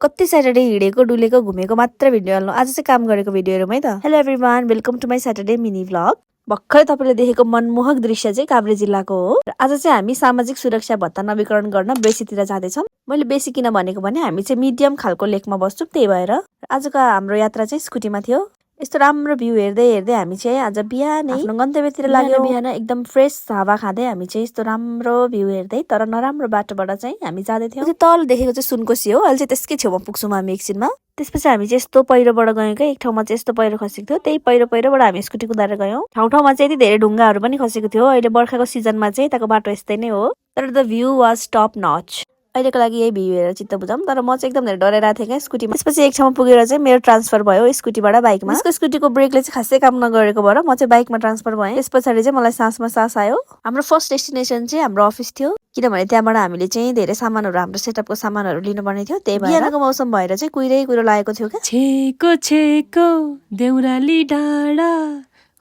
कति स्याटरडे हिँडेको डुलेको घुमेको मात्र भिडियो हाल्नु आज चाहिँ काम गरेको भिडियो हेरौँ है त। Hello everyone, welcome to my Saturday mini vlog. भर्खरै तपाईँले देखेको मनमोहक दृश्य चाहिँ काभ्रे जिल्लाको हो। र आज चाहिँ हामी सामाजिक सुरक्षा भत्ता नवीकरण गर्न बेसीतिर जाँदैछौँ। मैले बेसी किन भनेको भने हामी चाहिँ मिडियम खालको लेकमा बस्छौँ, त्यही भएर आजको हाम्रो यात्रा चाहिँ स्कुटीमा थियो। यस्तो राम्रो भ्यू हेर्दै हेर्दै हामी चाहिँ आज बिहानै आफ्नो गन्तव्यतिर लाग्यौँ। बिहान एकदम फ्रेस हावा खाँदै हामी चाहिँ यस्तो राम्रो भ्यू हेर्दै तर नराम्रो बाटोबाट चाहिँ हामी जाँदै थियौँ। तल देखेको चाहिँ सुनकोशी हो। अहिले चाहिँ त्यसकै छेउमा पुग्छौँ हामी एकछिनमा। त्यसपछि हामी चाहिँ यस्तो पहिरोबाट गयौँ क्या, एक ठाउँमा चाहिँ यस्तो पहिरो खसेको थियो, त्यही पहिरोबाट हामी स्कुटी कुदाएर गयौँ। ठाउँ चाहिँ यति धेरै ढुङ्गाहरू पनि खसेको थियो। अहिले बर्खाको सिजनमा चाहिँ यताको बाटो यस्तै नै हो, तर द भ्यू वाज टप नच। अहिलेको लागि यही भ्यू हेरेर चित्त बुझाउँ, तर म चाहिँ एकदम धेरै डराइरहेको थिएँ क्या स्कुटीमा। त्यसपछि एक ठाउँमा पुगेर चाहिँ मेरो ट्रान्सफर भयो स्कुटीबाट बाइकमा। यसको स्कुटीको ब्रेकले चाहिँ खासै काम नगरेको भएर म चाहिँ बाइकमा ट्रान्सफर भएँ। त्यस पछाडि चाहिँ मलाई सासमा सास आयो। हाम्रो फर्स्ट डेस्टिनेसन चाहिँ हाम्रो अफिस थियो, किनभने त्यहाँबाट हामीले चाहिँ धेरै सामानहरू हाम्रो सेटअपको सामानहरू लिनुपर्ने थियो। त्यही भएर बिहानको मौसम भएर चाहिँ कुहिरो लागेको थियो क्या। छेको छेको देउराली डाँडा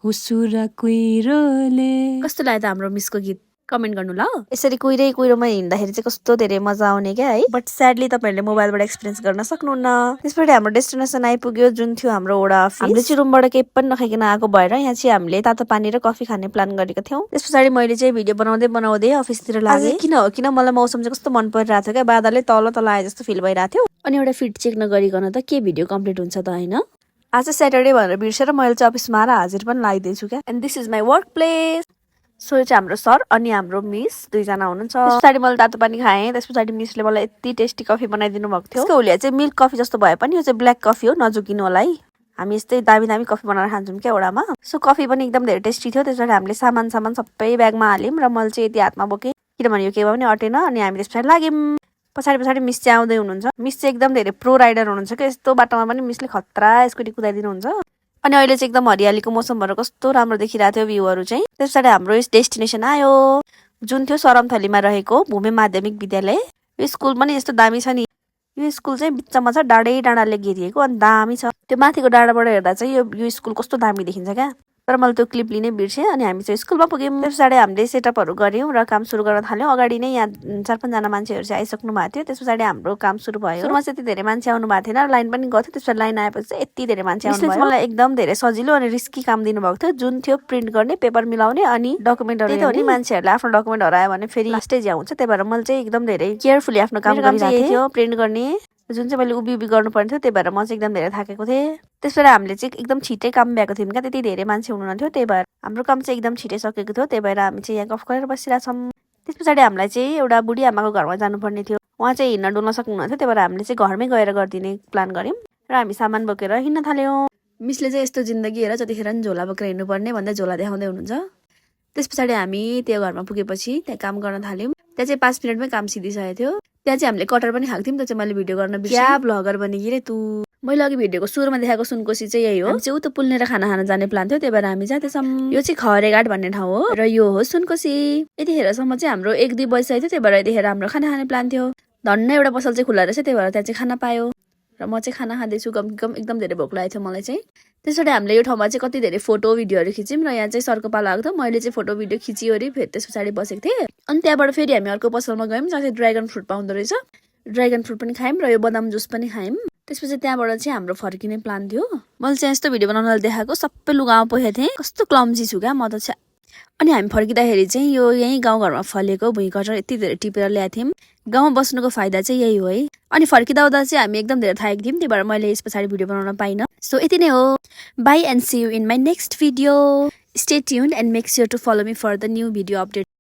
हुसुरा कुहिरोले। कस्तो लाग्यो त हाम्रो मिसको गीत? कमेन्ट गर्नु ल। यसरी कुहिरोमा हिँड्दाखेरि चाहिँ कस्तो धेरै मजा आउने क्या है। बट स्याडली तपाईँहरूले मोबाइलबाट एक्सपिरियन्स गर्न सक्नुहुन्न। त्यसपछि हाम्रो डेस्टिनेसन आइपुग्यो, जुन थियो हाम्रो वडा अफिस। हामीले चाहिँ रुमबाट केही पनि नखाइकन आएको भएर यहाँ चाहिँ हामीले तातो पानी र कफी खाने प्लान गरेको थियौँ। त्यस पछाडि मैले चाहिँ भिडियो बनाउँदै अफिसतिर लागेँ। किन मलाई मौसम चाहिँ कस्तो मन परिरहेको थियो क्या, बादलै तल आए जस्तो फिल भइरहेको थियो। अनि एउटा फिट चेक नगरिकन त के भिडियो कम्प्लिट हुन्छ त होइन। आज स्याटरडे भनेर बिर्सेर मैले चाहिँ अफिसमा आएर हाजिर पनि लगाइदिएछु क्या। And this is my work place. So चाहिँ हाम्रो सर अनि हाम्रो मिस दुईजना हुनुहुन्छ। त्यस पछाडि मैले तातो पानी खाएँ। त्यस पछाडि मिसले मलाई यति टेस्टी कफी बनाइदिनु भएको थियो। त्यसको हुलिया चाहिँ मिल्क कफी जस्तो भए पनि यो चाहिँ ब्ल्याक कफी हो, नजुकिनु होला है। हामी यस्तै दामी कफी बनाएर खान्छौँ क्या वडामा। सो कफी पनि एकदम धेरै टेस्टी थियो। त्यसबाट हामीले सामान सबै ब्यागमा हाल्यौँ र मैले चाहिँ यति हातमा बोकेँ, किनभने यो केही पनि अटेन। अनि हामी त्यस पछाडि लाग्यौँ। पछाडि मिस चाहिँ आउँदै हुनुहुन्छ। मिस चाहिँ एकदम धेरै प्रो राइडर हुनुहुन्छ क्या। यस्तो बाटोमा पनि मिसले खतरा स्कुटी कुदाइदिनुहुन्छ। अनि अहिले चाहिँ एकदम हरियालीको मौसम भएर कस्तो राम्रो देखिरहेको थियो भ्यूहरू चाहिँ। त्यस पछाडि हाम्रो डेस्टिनेसन आयो, जुन थियो सरमथलीमा रहेको भूमे माध्यमिक विद्यालय। यो स्कुल पनि यस्तो दामी छ नि। यो स्कुल चाहिँ बिचमा छ, डाँडाले घेरिएको, अनि दामी छ। त्यो माथिको डाँडाबाट हेर्दा चाहिँ यो स्कुल कस्तो दामी देखिन्छ क्या। तर मैले त्यो क्लिप लिनै बिर्सेँ। अनि हामी चाहिँ स्कुलमा पुग्यौँ। त्यस पछाडि हामीले सेटअपहरू गऱ्यौँ र काम सुरु गर्न थाल्यौँ। अगाडि नै यहाँ 4-5 जना मान्छेहरू चाहिँ आइसक्नु भएको थियो। त्यस पछाडि हाम्रो काम सुरु भयो। सुरुमा चाहिँ यति धेरै मान्छे आउनु भएको थिएन, लाइन पनि गएको थियो। त्यस पछाडि लाइन आएपछि चाहिँ यति धेरै मान्छे आउनु भयो। मलाई एकदम धेरै सजिलो अनि रिस्की काम दिनुभएको थियो, जुन थियो प्रिन्ट गर्ने, पेपर मिलाउने अनि डकुमेन्टहरू हेर्ने। मान्छेहरूले आफ्नो डकुमेन्ट हरायो भने फेरि लास्टै ज्या हुन्छ। त्यही भएर मैले चाहिँ एकदम धेरै केयरफुली आफ्नो काम गरिरहेको थियो, प्रिन्ट गर्ने, जुन चाहिँ मैले उभि गर्नुपर्ने थियो। त्यही भएर म चाहिँ एकदम धेरै थाकेको थिएँ। त्यसबाट हामीले चाहिँ एकदम छिटै काम भ्याएको थियौँ क्या, त्यति धेरै मान्छे हुनुहुन्थ्यो। त्यही भएर हाम्रो काम चाहिँ एकदम छिटै सकेको थियो। त्यही भएर हामी चाहिँ यहाँ गफ गरेर बसिरहेछौँ। त्यस पछाडि हामीलाई चाहिँ एउटा बुढी आमाको घरमा जानुपर्ने थियो। उहाँ चाहिँ हिँड्न डुल्न सक्नुहुन्थ्यो, त्यही भएर हामीले चाहिँ घरमै गएर गरिदिने प्लान गऱ्यौँ र हामी सामान बोकेर हिँड्न थाल्यौँ। मिसले चाहिँ यस्तो जिन्दगी हेर जतिखेर पनि झोला बोकेर हिँड्नुपर्ने भन्दै झोला देखाउँदै हुनुहुन्छ। त्यस पछाडि हामी त्यो घरमा पुगेपछि त्यहाँ काम गर्न थाल्यौँ। त्यहाँ चाहिँ 5 मिनटमै काम सिधिसकेको थियो। त्यहाँ चाहिँ हामीले कटर पनि खाएको थियौँ। त्यो चाहिँ मैले भिडियो गर्न बिर्सेँ। क्या ब्लगर बनेकी रे तू। मैले अघि भिडियोको सुरुमा देखाएको सुनकोशी चाहिँ यही हो। हामी चाहिँ उता पुल्नेर खाना खान जाने प्लान थियो, त्यही भएर हामी जाँदैछौँ। यो चाहिँ खरेघाट भन्ने ठाउँ हो र यो हो सुनकोशी। यतिखेरसम्म चाहिँ हाम्रो 1-2 बजिसकेको थियो, त्यही भएर यतिखेर हाम्रो खाना खाने प्लान थियो। धन्न एउटा पसल चाहिँ खुला रहेछ, त्यही भएर त्यहाँ चाहिँ खाना पायो र म चाहिँ खाना खाँदैछु। गम एकदम धेरै भोक लागेको थियो मलाई चाहिँ। त्यसबाट हामीले यो ठाउँमा चाहिँ कति धेरै फोटो भिडियोहरू खिच्यौँ र यहाँ चाहिँ सरको पालो आएको थियो। मैले चाहिँ फोटो भिडियो खिचिवरी फेरि त्यस पछाडि बसेको थिएँ। अनि त्यहाँबाट फेरि हामी अर्को पसलमा गयौँ जहाँ चाहिँ ड्र्यागन फ्रुट पाउँदो रहेछ। ड्र्यागन फ्रुट पनि खायौँ र यो बदाम जुस पनि खायौँ। त्यसपछि त्यहाँबाट चाहिँ हाम्रो फर्किने प्लान थियो। मैले चाहिँ यस्तो भिडियो बनाउनलाई देखाएको सबै लुगामा पोखेको थिएँ। कस्तो क्लम्जी छु क्या म त। अनि हामी फर्किँदाखेरि चाहिँ यो यहीँ गाउँघरमा फलेको भुइँकटर यति धेरै टिपेर ल्याएको थियौँ। गाउँमा बस्नुको फाइदा चाहिँ यही हो है। अनि फर्किँदा चाहिँ हामी एकदम धेरै थाकेको थियौँ, त्यही भएर मैले यस पछाडि भिडियो बनाउन पाइनँ। सो यति नै हो। Bye and see you in my next video. Stay tuned and make sure to follow me for the new video update.